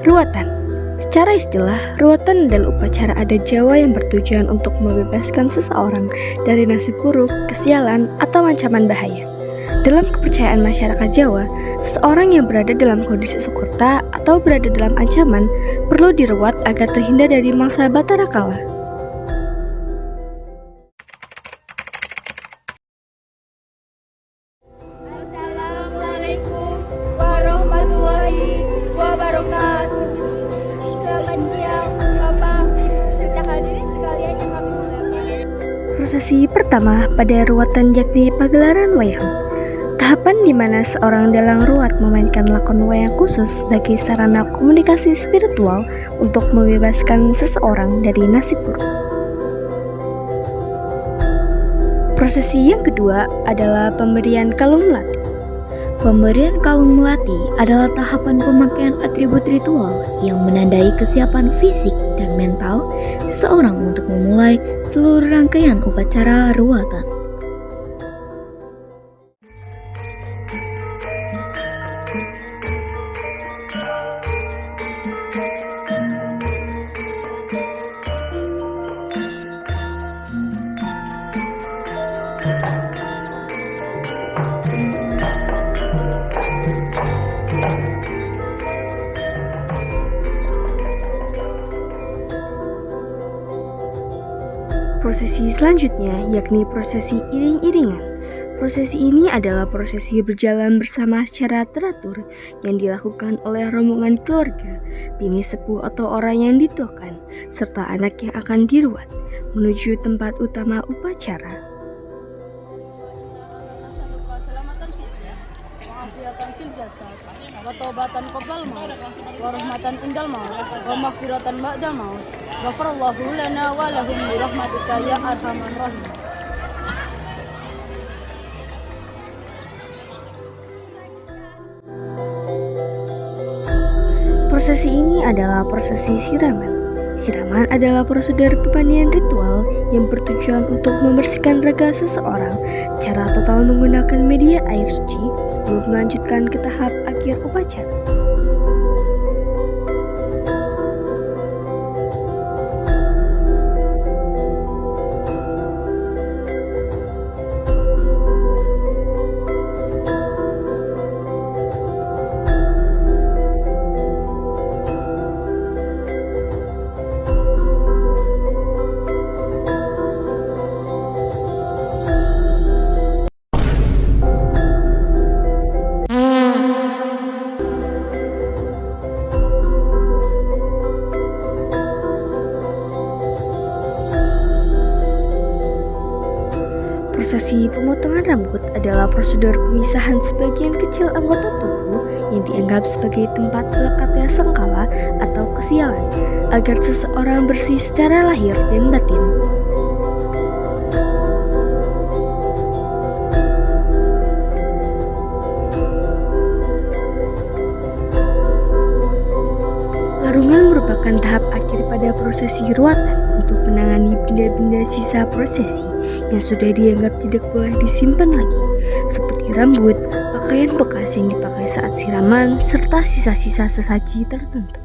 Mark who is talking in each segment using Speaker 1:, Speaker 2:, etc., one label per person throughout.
Speaker 1: Ruatan. Secara istilah, ruatan adalah upacara adat Jawa yang bertujuan untuk membebaskan seseorang dari nasib buruk, kesialan, atau ancaman bahaya. Dalam kepercayaan masyarakat Jawa, seseorang yang berada dalam kondisi sukurta atau berada dalam ancaman perlu diruat agar terhindar dari mangsa batara kala.
Speaker 2: Assalamualaikum warahmatullahi wabarakatuh. Selamat siang, Bapak, Ibu, serta hadirin sekalian yang kami muliakan.
Speaker 1: Prosesi pertama pada ruatan yakni pagelaran wayang. Tahapan di mana seorang dalang ruat memainkan lakon wayang khusus sebagai sarana komunikasi spiritual untuk membebaskan seseorang dari nasib buruk. Prosesi yang kedua adalah pemberian kalung melati.
Speaker 3: Pemberian kalung melati adalah tahapan pemakaian atribut ritual yang menandai kesiapan fisik dan mental seseorang untuk memulai seluruh rangkaian upacara ruatan.
Speaker 1: Prosesi selanjutnya yakni prosesi iring-iringan. Prosesi ini adalah prosesi berjalan bersama secara teratur yang dilakukan oleh rombongan keluarga, bini sepuh atau orang yang dituakan, serta anak yang akan diruat menuju tempat utama upacara.
Speaker 4: Keselamatan fitrah, wa'afiatan fil jasad, wa taubatan qabla maut, wa rahmatan indal maut, wa maghfiratan ba'dal maut. Ghafarallahu lana wa lahum bi rahmatika ya arhamar rahim.
Speaker 1: Prosesi ini adalah prosesi siraman. Siraman adalah prosedur pemandian ritual yang bertujuan untuk membersihkan raga seseorang secara total menggunakan media air suci sebelum melanjutkan ke tahap akhir upacara. Prosesi pemotongan rambut adalah prosedur pemisahan sebagian kecil anggota tubuh yang dianggap sebagai tempat lekatnya sengkala atau kesialan, agar seseorang bersih secara lahir dan batin. Larungan merupakan tahap akhir pada prosesi ruatan untuk menangani benda-benda sisa prosesi yang sudah dianggap tidak boleh disimpan lagi, seperti rambut, pakaian bekas yang dipakai saat siraman, serta sisa-sisa sesaji tertentu.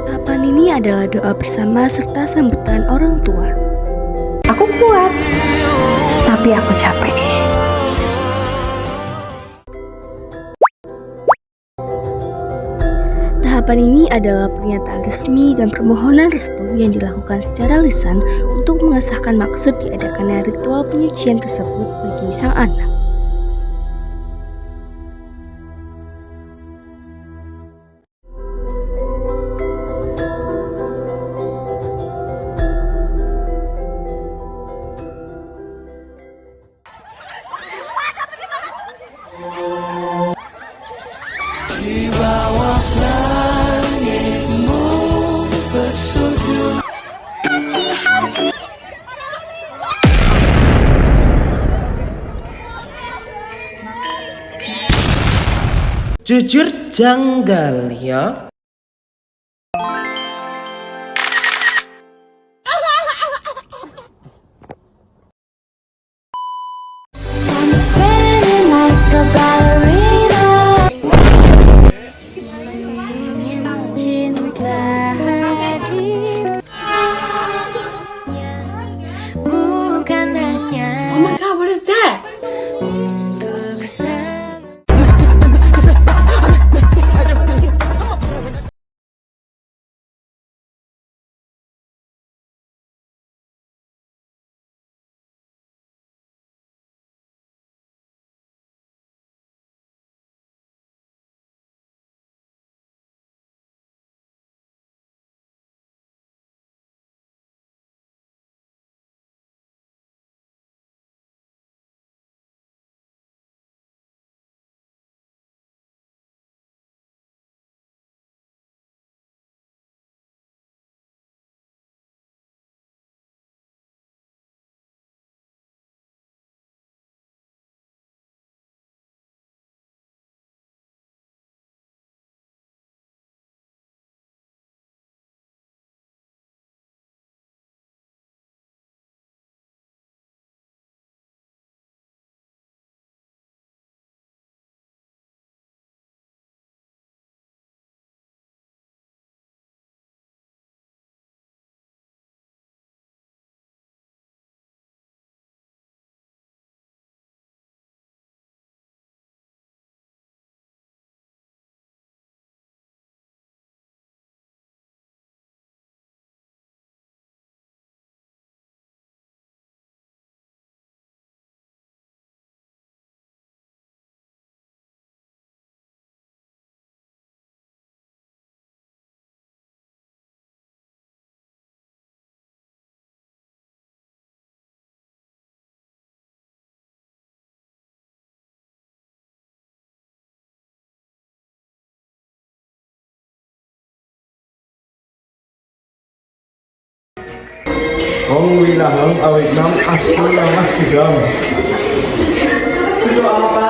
Speaker 1: Tahapan ini adalah doa bersama serta sambutan orang tua.
Speaker 5: Aku kuat, tapi aku capek.
Speaker 1: Tahapan ini adalah pernyataan resmi dan permohonan restu yang dilakukan secara lisan untuk mengesahkan maksud diadakannya ritual penyucian tersebut bagi sang anak.
Speaker 6: Di bawah langitmu bersujud.
Speaker 7: Jujur janggal ya. Wong wilahang awit nam astu nama sigam. Itu apa?